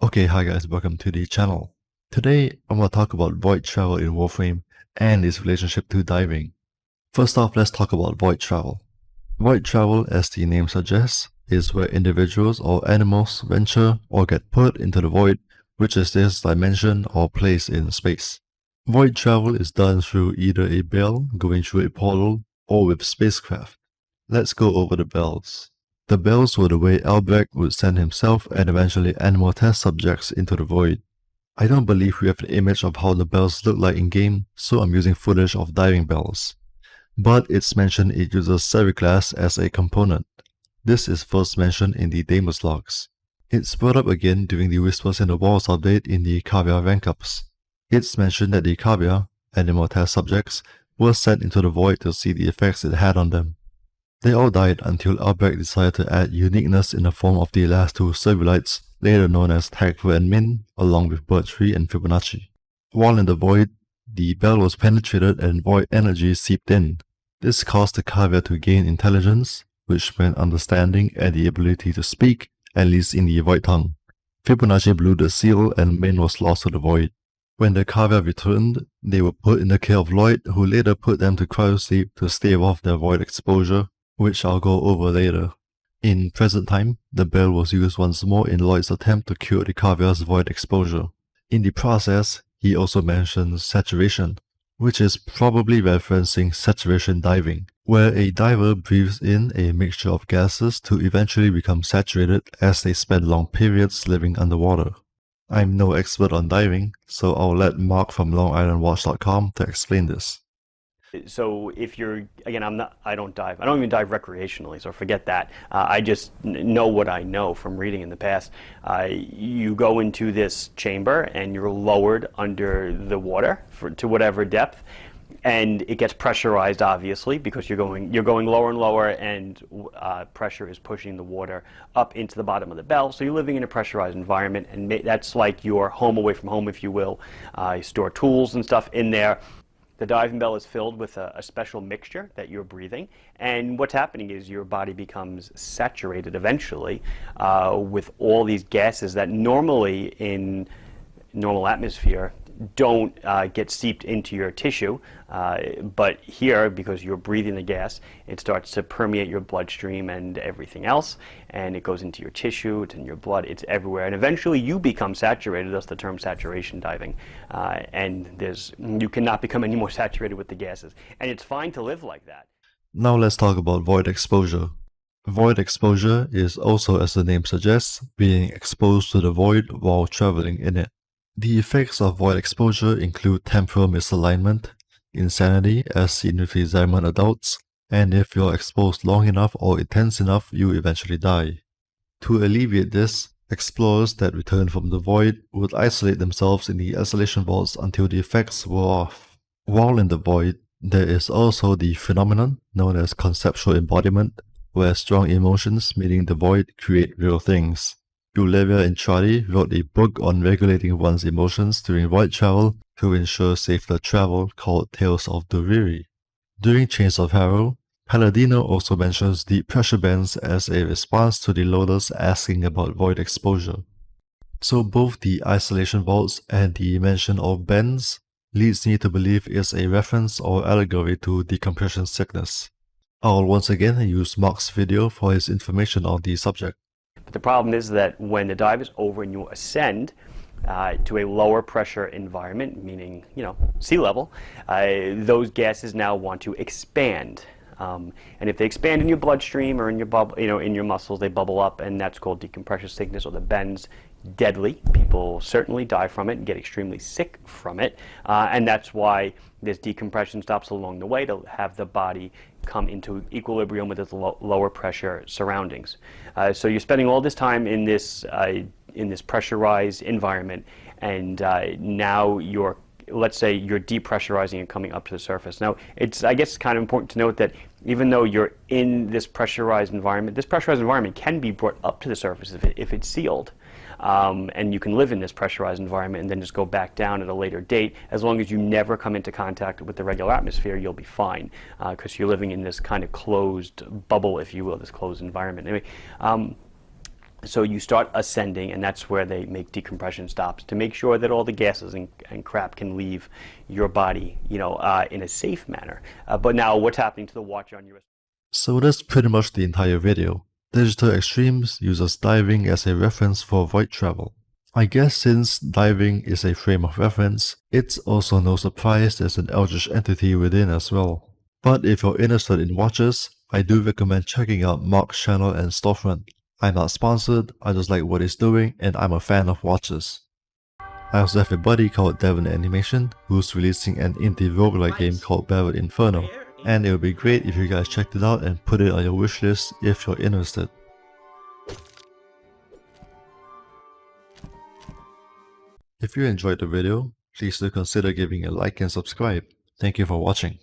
Okay, hi guys, welcome to the channel. Today, I'm going to talk about void travel in Warframe and its relationship to diving. First off, let's talk about void travel. Void travel, as the name suggests, is where individuals or animals venture or get put into the void, which is this dimension or place in space. Void travel is done through either a bell going through a portal or with spacecraft. Let's go over the bells. The bells were the way Albrecht would send himself and eventually animal test subjects into the void. I don't believe we have an image of how the bells look like in-game, so I'm using footage of diving bells. But it's mentioned it uses Seriglass as a component. This is first mentioned in the Deimos logs. It's brought up again during the Whispers in the Walls update in the Caviar rank ups. It's mentioned that the Caviar, animal test subjects, were sent into the void to see the effects it had on them. They all died until Albrecht decided to add uniqueness in the form of the last two Servilites, later known as Tagfer and Min, along with Bird-Tree and Fibonacci. While in the void, the bell was penetrated and void energy seeped in. This caused the Caviar to gain intelligence, which meant understanding and the ability to speak, at least in the void tongue. Fibonacci blew the seal and Min was lost to the void. When the Caviar returned, they were put in the care of Lloyd, who later put them to cryosleep to stave off their void exposure, which I'll go over later. In present time, the bell was used once more in Lloyd's attempt to cure the Caviar's void exposure. In the process, he also mentions saturation, which is probably referencing saturation diving, where a diver breathes in a mixture of gases to eventually become saturated as they spend long periods living underwater. I'm no expert on diving, so I'll let Mark from LongIslandWatch.com to explain this. So if you're, again, I don't dive. I don't even dive recreationally, so forget that. I just know what I know from reading in the past. You go into this chamber and you're lowered under the water to whatever depth, and it gets pressurized, obviously, because you're going lower and lower, and pressure is pushing the water up into the bottom of the bell. So you're living in a pressurized environment, and that's like your home away from home, if you will. You store tools and stuff in there. The diving bell is filled with a special mixture that you're breathing, and what's happening is your body becomes saturated eventually with all these gases that normally in normal atmosphere don't get seeped into your tissue, but here, because you're breathing the gas, it starts to permeate your bloodstream and everything else, and it goes into your tissue, it's in your blood, it's everywhere, and eventually you become saturated. That's the term saturation diving, and you cannot become any more saturated with the gases, and it's fine to live like that. Now let's talk about void exposure. Void exposure is also, as the name suggests, being exposed to the void while traveling in it. The effects of void exposure include temporal misalignment, insanity as seen with the Xyman adults, and if you're exposed long enough or intense enough, you eventually die. To alleviate this, explorers that return from the void would isolate themselves in the isolation vaults until the effects wore off. While in the void, there is also the phenomenon known as conceptual embodiment, where strong emotions meeting the void create real things. Eulevia Intradi wrote a book on regulating one's emotions during void travel to ensure safer travel called Tales of Duriri. During Chains of Harrow, Palladino also mentions deep pressure bands as a response to the loaders asking about void exposure. So both the isolation vaults and the mention of bends leads me to believe it's a reference or allegory to decompression sickness. I'll once again use Mark's video for his information on the subject. But the problem is that when the dive is over and you ascend to a lower pressure environment, meaning sea level, those gases now want to expand. And if they expand in your bloodstream or in your in your muscles, they bubble up, and that's called decompression sickness, or the bends. Deadly. People certainly die from it and get extremely sick from it, and that's why this decompression stops along the way to have the body come into equilibrium with its lower pressure surroundings. So you're spending all this time in this pressurized environment, and now let's say you're depressurizing and coming up to the surface. Now, I guess it's kind of important to note that even though you're in this pressurized environment can be brought up to the surface if it's sealed. And you can live in this pressurized environment and then just go back down at a later date. As long as you never come into contact with the regular atmosphere, you'll be fine, because you're living in this kind of closed bubble, if you will, this closed environment. Anyway, So you start ascending, and that's where they make decompression stops to make sure that all the gases and crap can leave your body, in a safe manner. But now, what's happening to the watch on your? So that's pretty much the entire video. Digital Extremes uses diving as a reference for void travel. I guess since diving is a frame of reference, it's also no surprise there's an eldritch entity within as well. But if you're interested in watches, I do recommend checking out Mark's channel and storefront. I'm not sponsored, I just like what he's doing and I'm a fan of watches. I also have a buddy called Devon Animation who's releasing an indie roguelike game called Barrel Inferno, and it would be great if you guys checked it out and put it on your wishlist if you're interested. If you enjoyed the video, please do consider giving a like and subscribe. Thank you for watching.